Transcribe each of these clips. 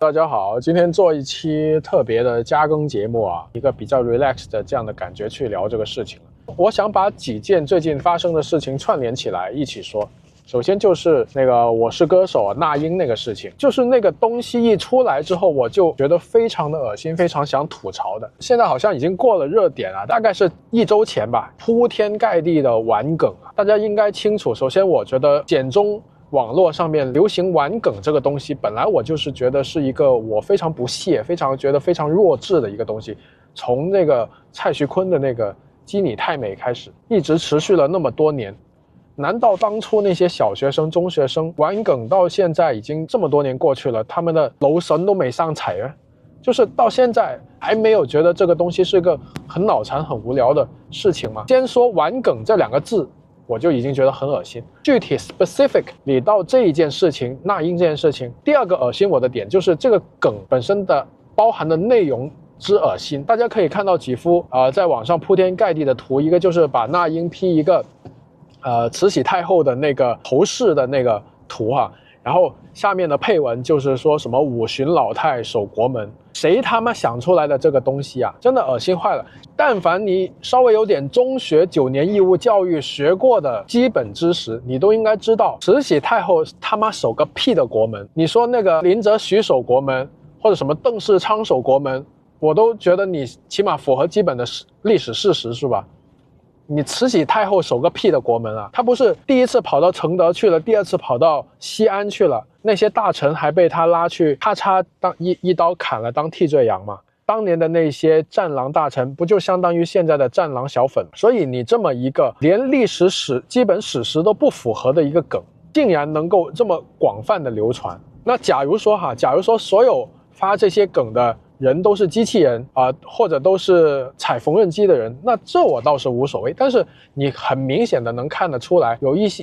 大家好，今天做一期特别的加更节目啊，一个比较 relax 的这样的感觉去聊这个事情。我想把几件最近发生的事情串联起来一起说。首先就是那个《我是歌手》那英那个事情，就是那个东西一出来之后，我就觉得非常的恶心，非常想吐槽的。现在好像已经过了热点了，大概是1周前吧，铺天盖地的玩梗啊，大家应该清楚。首先，我觉得简中网络上面流行玩梗这个东西，本来我就是觉得是一个我非常不屑、觉得非常弱智的一个东西。从那个蔡徐坤的那个基你太美开始，一直持续了那么多年。难道当初那些小学生、中学生玩梗到现在已经这么多年过去了，他们的楼神都没上踩啊？就是到现在还没有觉得这个东西是个很脑残、很无聊的事情吗？先说玩梗这2个字，我就已经觉得很恶心。具体 specific 里到这一件事情，那英这件事情，第2个恶心我的点就是这个梗本身的包含的内容之恶心。大家可以看到几幅在网上铺天盖地的图，一个就是把那英 P 一个慈禧太后的那个头饰的那个图哈，然后下面的配文就是说什么五旬老太守国门，谁他妈想出来的这个东西啊，真的恶心坏了。但凡你稍微有点中学9年义务教育学过的基本知识，你都应该知道慈禧太后他妈守个屁的国门。你说那个林则徐守国门，或者什么邓世昌守国门，我都觉得你起码符合基本的历史事实是吧？你慈禧太后守个屁的国门啊！她不是第1次跑到承德去了，第2次跑到西安去了，那些大臣还被她拉去咔嚓当一刀砍了当替罪羊吗？当年的那些战狼大臣不就相当于现在的战狼小粉？所以你这么一个连历史基本史实都不符合的一个梗，竟然能够这么广泛的流传。那假如说所有发这些梗的人都是机器人或者都是踩缝纫机的人，那这我倒是无所谓。但是你很明显的能看得出来，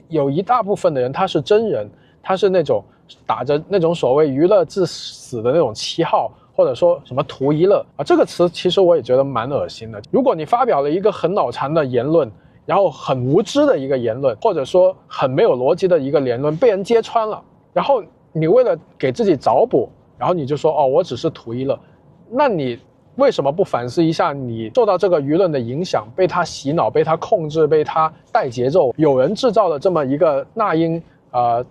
有一大部分的人他是真人，他是那种打着那种所谓娱乐至死的那种旗号，或者说什么图一乐这个词其实我也觉得蛮恶心的。如果你发表了一个很脑残的言论，然后很无知的一个言论，或者说很没有逻辑的一个言论被人揭穿了，然后你为了给自己找补，然后你就说我只是图一乐，那你为什么不反思一下，你受到这个舆论的影响，被他洗脑，被他控制，被他带节奏，有人制造了这么一个那英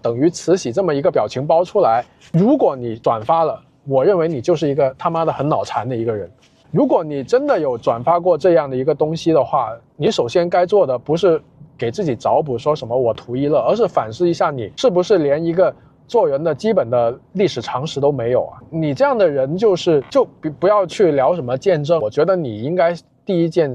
等于慈禧这么一个表情包出来，如果你转发了，我认为你就是一个他妈的很脑残的一个人。如果你真的有转发过这样的一个东西的话，你首先该做的不是给自己找补说什么我图一乐，而是反思一下你是不是连一个做人的基本的历史常识都没有啊！你这样的人就不要去聊什么见证，我觉得你应该第一件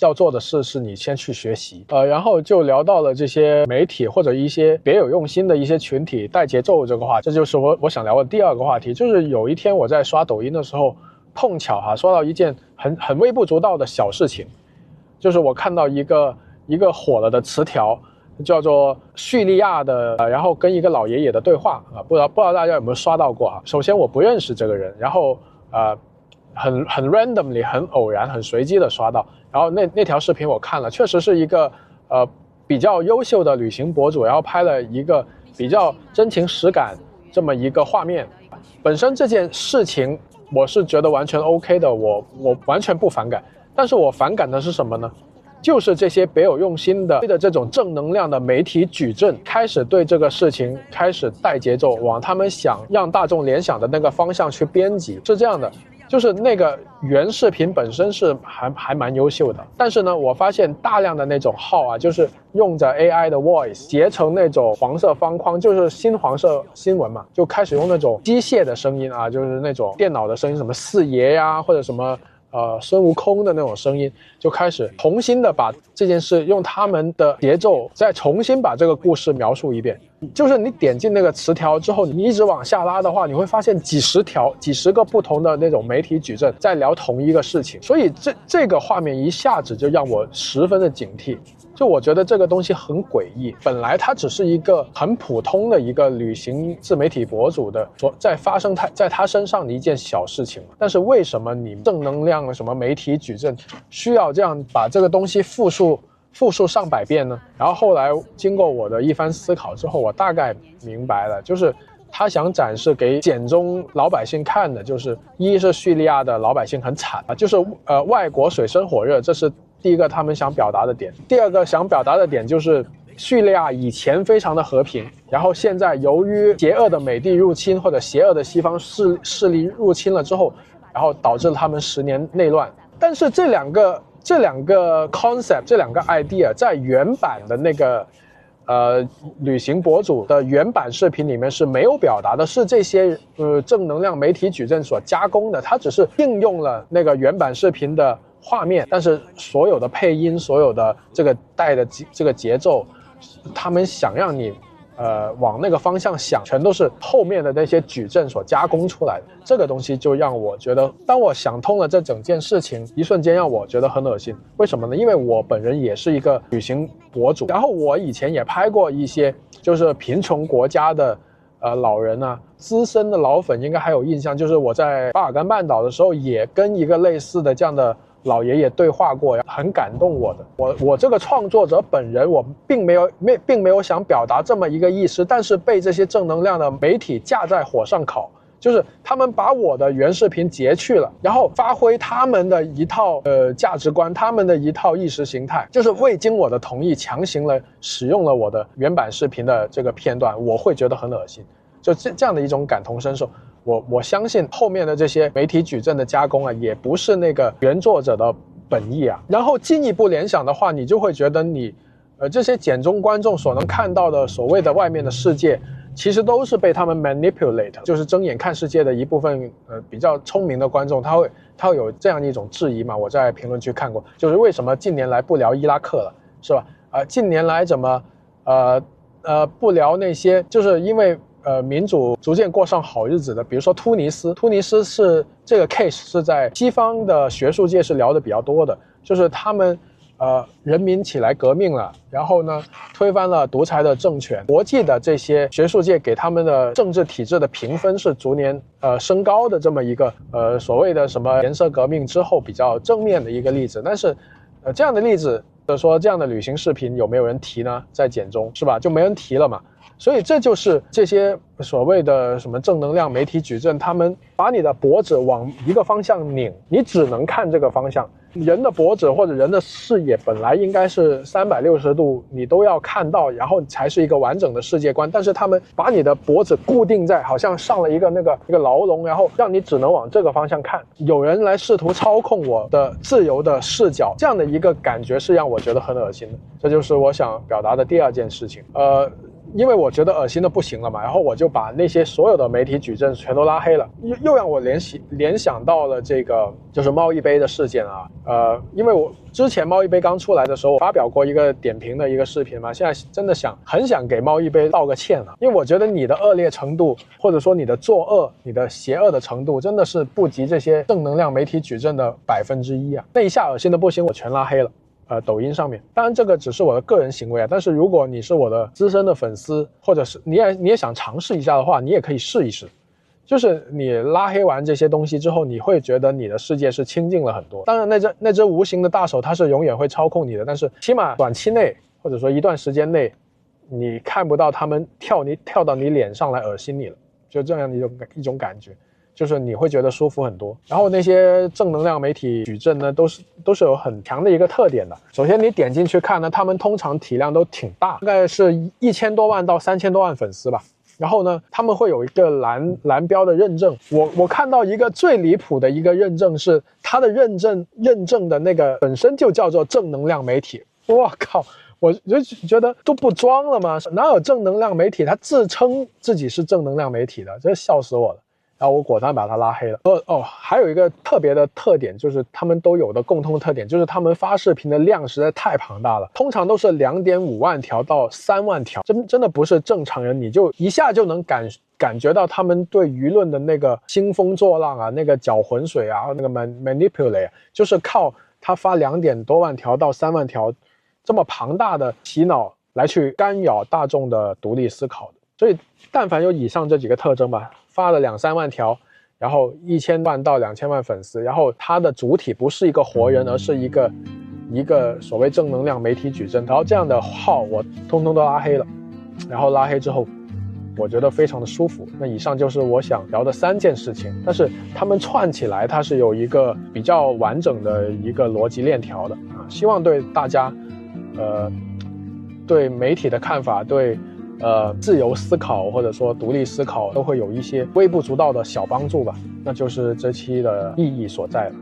要做的事是你先去学习。然后就聊到了这些媒体或者一些别有用心的一些群体带节奏这个话，这就是我想聊的第2个话题。就是有一天我在刷抖音的时候，碰巧刷到一件很微不足道的小事情，就是我看到一个火了的词条，叫做叙利亚的然后跟一个老爷爷的对话不知道大家有没有刷到过首先我不认识这个人，然后很 randomly 很偶然很随机的刷到，然后那条视频我看了，确实是一个比较优秀的旅行博主，然后拍了一个比较真情实感这么一个画面。本身这件事情我是觉得完全 OK 的，我完全不反感。但是我反感的是什么呢？就是这些别有用心的这种正能量的媒体矩阵开始对这个事情开始带节奏，往他们想让大众联想的那个方向去编辑。是这样的，就是那个原视频本身是还蛮优秀的，但是呢我发现大量的那种号就是用着 AI 的 voice 截成那种黄色方框，就是新黄色新闻嘛，就开始用那种机械的声音就是那种电脑的声音，什么四爷呀或者什么孙悟空的那种声音，就开始重新的把这件事用他们的节奏再重新把这个故事描述一遍。就是你点进那个词条之后，你一直往下拉的话，你会发现几十个不同的那种媒体矩阵在聊同一个事情，所以这个画面一下子就让我十分的警惕。就我觉得这个东西很诡异，本来它只是一个很普通的一个旅行自媒体博主的在发生在他身上的一件小事情，但是为什么你正能量什么媒体矩阵需要这样把这个东西复述上百遍呢？然后后来经过我的一番思考之后，我大概明白了，就是他想展示给简中老百姓看的，就是一是叙利亚的老百姓很惨啊，就是外国水深火热，这是第一个他们想表达的点。第二个想表达的点就是叙利亚以前非常的和平，然后现在由于邪恶的美帝入侵或者邪恶的西方势力入侵了之后，然后导致了他们10年内乱。但是这两个 concept 这两个 idea 在原版的那个旅行博主的原版视频里面是没有表达的，是这些正能量媒体矩阵所加工的，它只是应用了那个原版视频的画面，但是所有的配音，所有的这个带的这个节奏，他们想让你往那个方向想，全都是后面的那些矩阵所加工出来的。这个东西就让我觉得，当我想通了这整件事情，一瞬间让我觉得很恶心。为什么呢？因为我本人也是一个旅行博主，然后我以前也拍过一些就是贫穷国家的老人啊，资深的老粉应该还有印象，就是我在巴尔干半岛的时候也跟一个类似的这样的老爷爷对话过，很感动我的。我这个创作者本人，我并没有想表达这么一个意思，但是被这些正能量的媒体架在火上烤，就是他们把我的原视频截去了，然后发挥他们的一套价值观，他们的一套意识形态，就是未经我的同意强行了使用了我的原版视频的这个片段，我会觉得很恶心。就这样的一种感同身受。我相信后面的这些媒体矩阵的加工啊，也不是那个原作者的本意啊。然后进一步联想的话，你就会觉得你，这些简中观众所能看到的所谓的外面的世界，其实都是被他们 manipulate， 就是睁眼看世界的一部分，比较聪明的观众，他会有这样一种质疑嘛。我在评论区看过，就是为什么近年来不聊伊拉克了，是吧？近年来怎么，不聊那些，就是因为。民主逐渐过上好日子的，比如说突尼斯是这个 case 是在西方的学术界是聊的比较多的，就是他们人民起来革命了，然后呢推翻了独裁的政权，国际的这些学术界给他们的政治体制的评分是逐年升高的这么一个所谓的什么颜色革命之后比较正面的一个例子。但是这样的例子说这样的旅行视频有没有人提呢？在简中是吧，就没人提了嘛。所以这就是这些所谓的什么正能量媒体矩阵，他们把你的脖子往一个方向拧，你只能看这个方向。人的脖子或者人的视野本来应该是360度你都要看到，然后才是一个完整的世界观，但是他们把你的脖子固定在好像上了一个牢笼，然后让你只能往这个方向看。有人来试图操控我的自由的视角，这样的一个感觉是让我觉得很恶心的。这就是我想表达的第二件事情。因为我觉得恶心的不行了嘛，然后我就把那些所有的媒体矩阵全都拉黑了，又让我联想到了这个就是猫一杯的事件啊。因为我之前猫一杯刚出来的时候，我发表过一个点评的一个视频嘛，现在真的很想给猫一杯道个歉了，因为我觉得你的恶劣程度，或者说你的作恶、你的邪恶的程度，真的是不及这些正能量媒体矩阵的1%啊。那一下恶心的不行，我全拉黑了。抖音上面，当然这个只是我的个人行为啊，但是如果你是我的资深的粉丝，或者是你也想尝试一下的话，你也可以试一试。就是你拉黑完这些东西之后，你会觉得你的世界是清净了很多。当然那只无形的大手它是永远会操控你的，但是起码短期内或者说一段时间内，你看不到他们跳到你脸上来恶心你了，就这样一种感觉。就是你会觉得舒服很多。然后那些正能量媒体矩阵呢，都是有很强的一个特点的。首先你点进去看呢，他们通常体量都挺大，大概是1000多万到3000多万粉丝吧。然后呢，他们会有一个蓝标的认证。我看到一个最离谱的一个认证是，它的认证的那个本身就叫做正能量媒体。我靠！我就觉得都不装了吗？哪有正能量媒体他自称自己是正能量媒体的？这笑死我了。然后我果断把他拉黑了。还有一个特别的特点，就是他们都有的共同特点，就是他们发视频的量实在太庞大了，通常都是2.5万条到3万条，真的不是正常人，你就一下就能感觉到他们对舆论的那个兴风作浪啊，那个搅浑水啊，那个 manipulate， 就是靠他发2.多万条到3万条这么庞大的洗脑来去干扰大众的独立思考的。所以但凡有以上这几个特征吧，发了2-3万条，然后1000万到2000万粉丝，然后他的主体不是一个活人，而是一个所谓正能量媒体矩阵，然后这样的号我通通都拉黑了。然后拉黑之后我觉得非常的舒服。那以上就是我想聊的3件事情，但是它们串起来它是有一个比较完整的一个逻辑链条的啊，希望对大家对媒体的看法，对自由思考或者说独立思考都会有一些微不足道的小帮助吧，那就是这期的意义所在了。